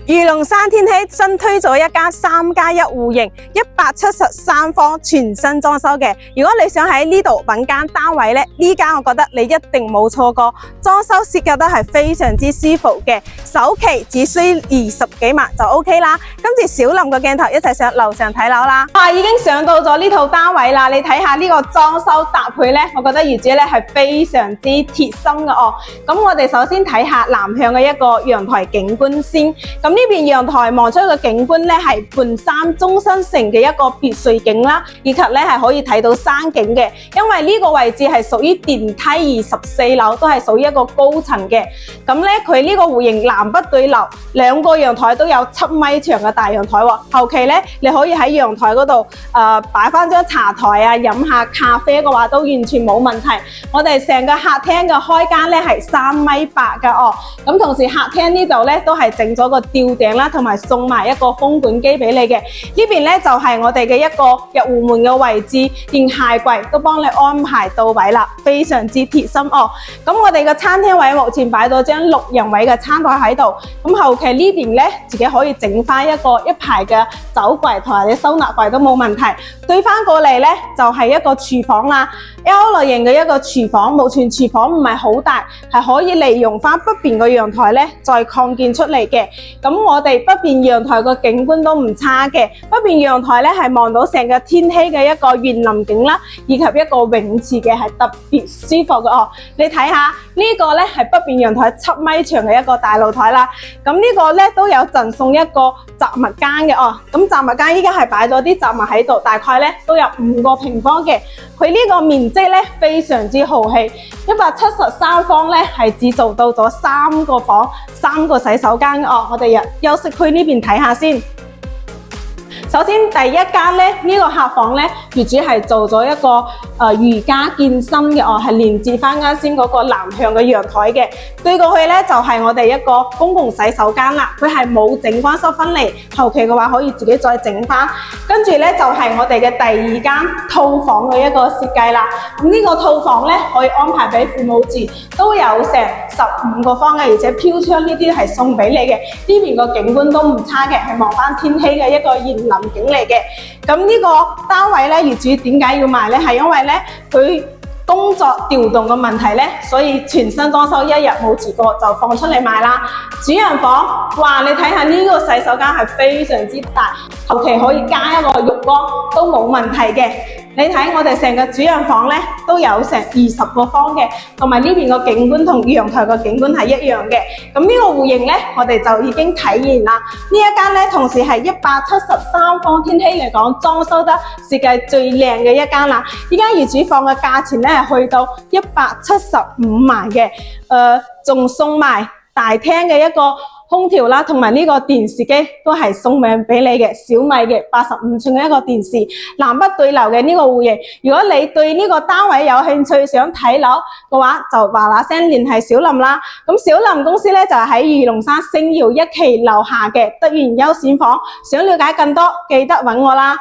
漁農山天喜新推咗一間3+1戶型173方全新裝修嘅。如果你想喺呢度揾間單位呢，呢間我覺得你一定冇錯過。裝修設計得係非常之舒服嘅，首期只需20幾萬就 OK 啦。跟住小林個鏡頭一齊上樓上睇樓啦。已經上到咗呢套單位啦，你睇下呢個裝修搭配呢，我覺得業主呢係非常之貼心嘅哦。咁我哋首先睇下南向嘅一個陽台景觀先。咁呢邊陽台望出嘅景觀呢係半山中新城嘅一個別墅景啦，以及呢係可以睇到山景嘅。因為呢個位置係屬於電梯24樓，都係屬於一個高層嘅。咁呢佢呢個戶型南北對流，兩個陽台都有7米長嘅大陽台喎。後期呢你可以喺陽台嗰度擺翻張茶台啊，飲下咖啡嘅話都完全冇問題。我哋成個客廳嘅開間呢係3.8米嘅哦。咁同時客廳呢度呢都係整咗個吊頂啦，同埋送埋一個風管機俾你嘅。呢邊呢就係我哋嘅一個入戶門嘅位置，連鞋櫃都幫你安排到位啦，非常之貼心哦。咁我哋嘅餐廳位目前擺咗張6人位嘅餐台喺度。咁後期呢邊呢自己可以整翻一排嘅酒櫃同埋啲收納櫃都冇問題。對翻過嚟呢就係一個廚房啦。L 類型嘅一個廚房，目前廚房唔係好大，係可以利用翻北邊個陽台呢再擴建出嚟嘅。咁我哋北邊陽台個景觀都唔差嘅，北邊陽台呢係望到成個天禧嘅一個園林景啦，以及一個泳池嘅，係特別舒服嘅哦。你睇下呢個呢係北邊陽台7米長嘅一個大露台啦。咁呢個呢都有贈送一個雜物間嘅哦。咁雜物間依家係擺咗啲雜物喺度，大概呢都有5個平方嘅。佢呢個面積呢非常之豪氣，173方呢係只做到咗3個房、3個洗手間哦。我哋入休息區呢邊睇下先。首先第一間呢，呢個客房呢，業主係做咗一個瑜伽健身嘅哦，係連接翻啱先嗰個南向嘅陽台嘅。對過去呢，就係我哋一個公共洗手間啦，佢係冇整關濕分離，後期嘅話可以自己再整翻。跟住呢，就係我哋嘅第二間套房嘅一個設計啦。咁呢個套房呢，可以安排俾父母住，都有成15個方嘅，而且飄窗呢啲係送俾你嘅。呢邊個景觀都唔差嘅，係望翻天禧嘅一個園林景嚟嘅。咁呢個單位呢，業主點解要賣呢？係因為呢，佢工作調動嘅問題呢，所以全新裝修1日冇住過就放出嚟賣啦。主人房，哇！你睇下呢個洗手間係非常之大，後期可以加一個浴缸都冇問題嘅。你睇我哋成個主人房呢，都有成20個方嘅，同埋呢邊個景觀同陽台個景觀係一樣嘅。咁呢個戶型呢，我哋就已經體驗啦。呢一間呢，同時係173方，天禧嚟講裝修得設計最靚嘅一間啦。呢間業主房嘅價錢呢係去到175萬嘅，仲送埋大廳嘅一個空調啦，同埋呢個電視機都係送命俾你嘅，小米嘅85寸嘅一個電視，南北對流嘅呢個戶型。如果你對呢個單位有興趣想睇樓嘅話，就嗱嗱聲聯繫小林啦。咁小林公司呢，就喺漁農山星耀1期樓下嘅德源優選房，想了解更多記得揾我啦。